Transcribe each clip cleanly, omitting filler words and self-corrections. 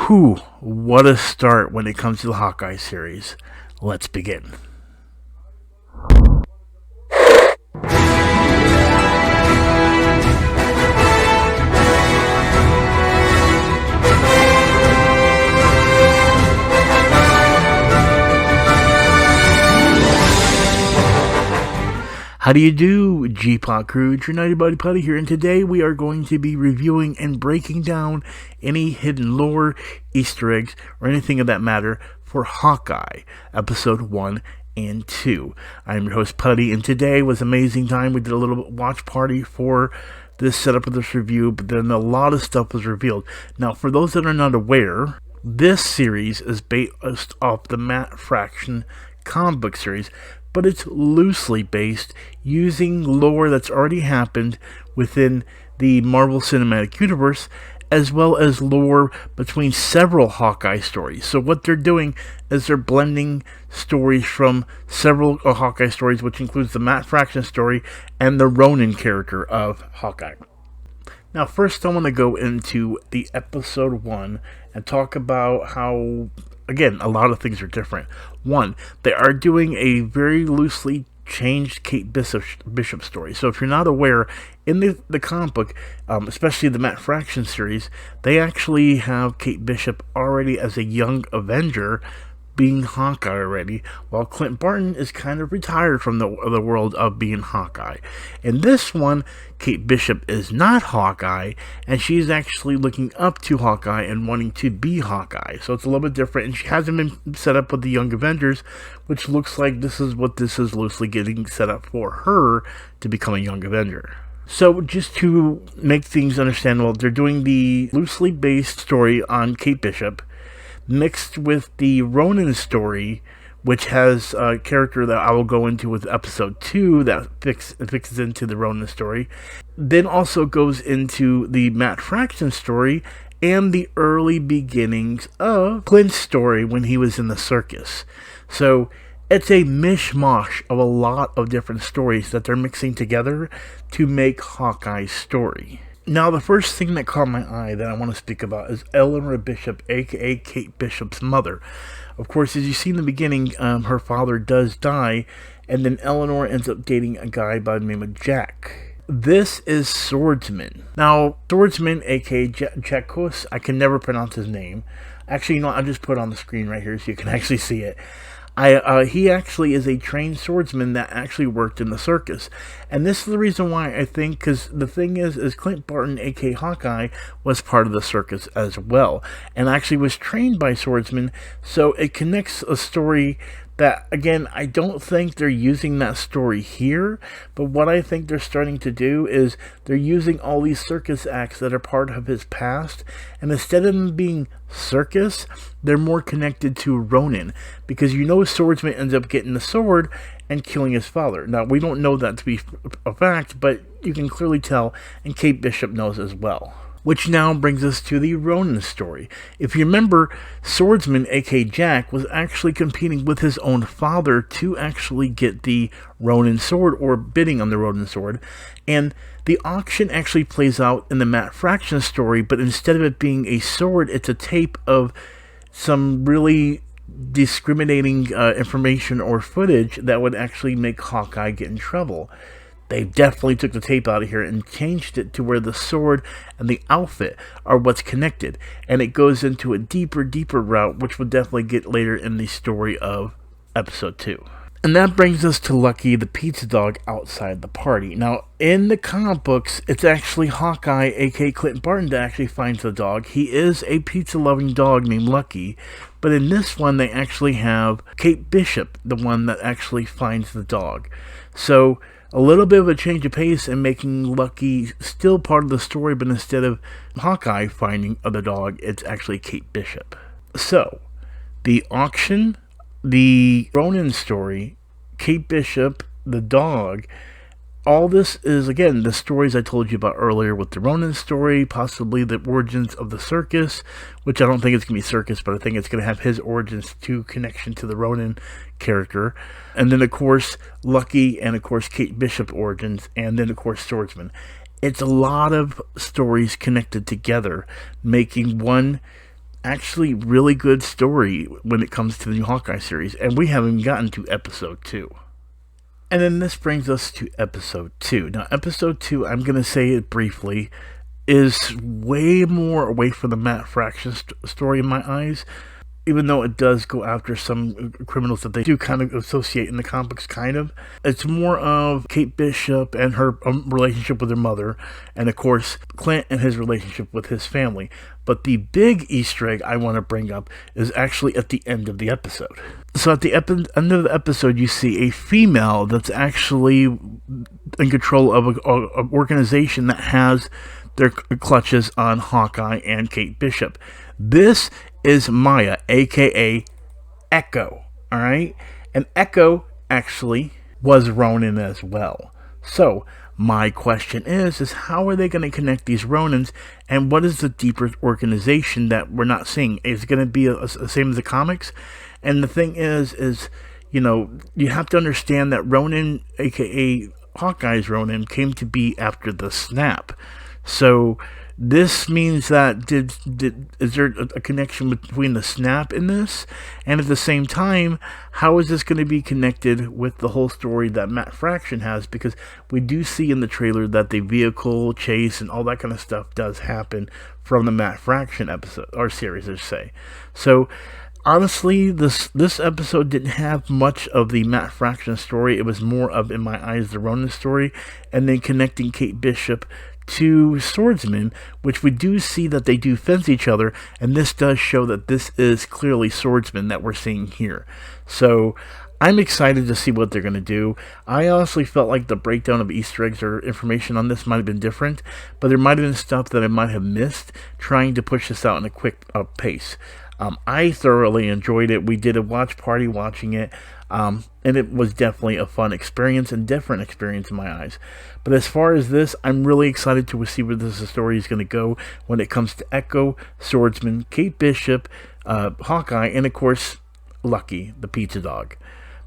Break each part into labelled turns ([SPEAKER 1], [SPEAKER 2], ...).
[SPEAKER 1] Whew, what a start when it comes to the Hawkeye series. Let's begin. How do you do, G-Pot crew? It's your Nighty Buddy Putty here, and today we are going to be reviewing and breaking down any hidden lore, Easter eggs, or anything of that matter for Hawkeye, Episode 1 and 2. I'm your host, Putty, and today was an amazing time. We did a little watch party for this setup of this review, but then a lot of stuff was revealed. Now, for those that are not aware, this series is based off the Matt Fraction comic book series, but it's loosely based using lore that's already happened within the Marvel Cinematic Universe, as well as lore between several Hawkeye stories. So what they're doing is they're blending stories from several Hawkeye stories, which includes the Matt Fraction story and the Ronin character of Hawkeye. Now, first I want to go into the Episode 1 and talk about how, again, a lot of things are different. One, they are doing a very loosely changed Kate Bishop story. So if you're not aware, in the comic book, especially the Matt Fraction series, they actually have Kate Bishop already as a young Avenger, being Hawkeye already, while Clint Barton is kind of retired from the world of being Hawkeye. In this one, Kate Bishop is not Hawkeye, and she's actually looking up to Hawkeye and wanting to be Hawkeye. So it's a little bit different, and she hasn't been set up with the Young Avengers, which looks like this is what this is loosely getting set up for her to become a Young Avenger. So just to make things understandable, they're doing the loosely based story on Kate Bishop, mixed with the Ronin story, which has a character that I will go into with Episode 2 that fixes into the Ronin story. Then also goes into the Matt Fraction story and the early beginnings of Clint's story when he was in the circus. So it's a mishmash of a lot of different stories that they're mixing together to make Hawkeye's story. Now, the first thing that caught my eye that I want to speak about is Eleanor Bishop, aka Kate Bishop's mother. Of course, as you see in the beginning, her father does die, and then Eleanor ends up dating a guy by the name of Jack. This is Swordsman. Now, Swordsman, aka Jakos, I can never pronounce his name. Actually, I'll just put it on the screen right here so you can actually see it. He actually is a trained swordsman that actually worked in the circus. And this is the reason why I think, because the thing is Clint Barton, aka Hawkeye, was part of the circus as well. And actually was trained by swordsmen, so it connects a story that, again, I don't think they're using that story here, but what I think they're starting to do is they're using all these circus acts that are part of his past, and instead of them being circus, they're more connected to Ronin, because Swordsman ends up getting the sword and killing his father. Now, we don't know that to be a fact, but you can clearly tell, and Kate Bishop knows as well. Which now brings us to the Ronin story. If you remember, Swordsman, aka Jack, was actually competing with his own father to actually get the Ronin sword, or bidding on the Ronin sword. And the auction actually plays out in the Matt Fraction story, but instead of it being a sword, it's a tape of some really discriminating information or footage that would actually make Hawkeye get in trouble. They definitely took the tape out of here and changed it to where the sword and the outfit are what's connected. And it goes into a deeper route, which we'll definitely get later in the story of Episode 2. And that brings us to Lucky, the pizza dog outside the party. Now, in the comic books, it's actually Hawkeye, aka Clint Barton, that actually finds the dog. He is a pizza-loving dog named Lucky. But in this one, they actually have Kate Bishop, the one that actually finds the dog. So a little bit of a change of pace and making Lucky still part of the story, but instead of Hawkeye finding the dog, it's actually Kate Bishop. So, the auction, the Ronin story, Kate Bishop, the dog, all this is, again, the stories I told you about earlier with the Ronin story, possibly the origins of the circus, which I don't think it's going to be circus, but I think it's going to have his origins to connection to the Ronin character. And then, of course, Lucky and, of course, Kate Bishop origins, and then, of course, Swordsman. It's a lot of stories connected together, making one actually really good story when it comes to the new Hawkeye series, and we haven't gotten to episode 2. And then this brings us to episode 2. Now, episode 2, I'm going to say it briefly, is way more away from the Matt Fraction story in my eyes, even though it does go after some criminals that they do kind of associate in the comics, kind of. It's more of Kate Bishop and her relationship with her mother, and of course, Clint and his relationship with his family. But the big Easter egg I want to bring up is actually at the end of the episode. So at the end of the episode, you see a female that's actually in control of an organization that has their clutches on Hawkeye and Kate Bishop. This is Maya, aka Echo, alright? And Echo actually was Ronin as well. So, my question is how are they going to connect these Ronins, and what is the deeper organization that we're not seeing? Is it going to be the same as the comics? And the thing is, you know, you have to understand that Ronin, aka Hawkeye's Ronin, came to be after the snap. So this means that is there a connection between the snap in this? And at the same time, how is this going to be connected with the whole story that Matt Fraction has? Because we do see in the trailer that the vehicle chase and all that kind of stuff does happen from the Matt Fraction episode, or series, I should say. So honestly, this episode didn't have much of the Matt Fraction story. It was more of, in my eyes, the Ronin story, and then connecting Kate Bishop to Swordsman, which we do see that they do fence each other, and this does show that this is clearly Swordsman that we're seeing here. So I'm excited to see what they're going to do. I honestly felt like the breakdown of Easter eggs or information on this might have been different, but there might have been stuff that I might have missed trying to push this out in a quick pace. I thoroughly enjoyed it. We did a watch party watching it, and it was definitely a fun experience and different experience in my eyes. But as far as this, I'm really excited to see where this story is going to go when it comes to Echo, Swordsman, Kate Bishop, Hawkeye, and of course, Lucky, the pizza dog.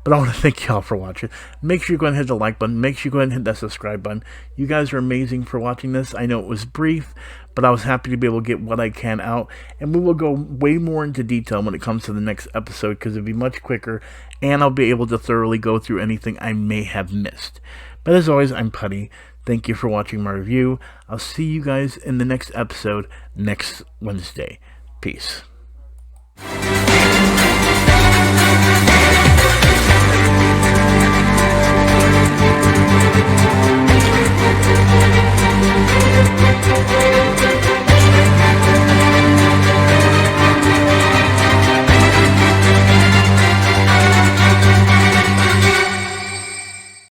[SPEAKER 1] But I want to thank y'all for watching. Make sure you go ahead and hit the like button. Make sure you go ahead and hit that subscribe button. You guys are amazing for watching this. I know it was brief, but I was happy to be able to get what I can out. And we will go way more into detail when it comes to the next episode, because it'll be much quicker, and I'll be able to thoroughly go through anything I may have missed. But as always, I'm Putty. Thank you for watching my review. I'll see you guys in the next episode next Wednesday. Peace.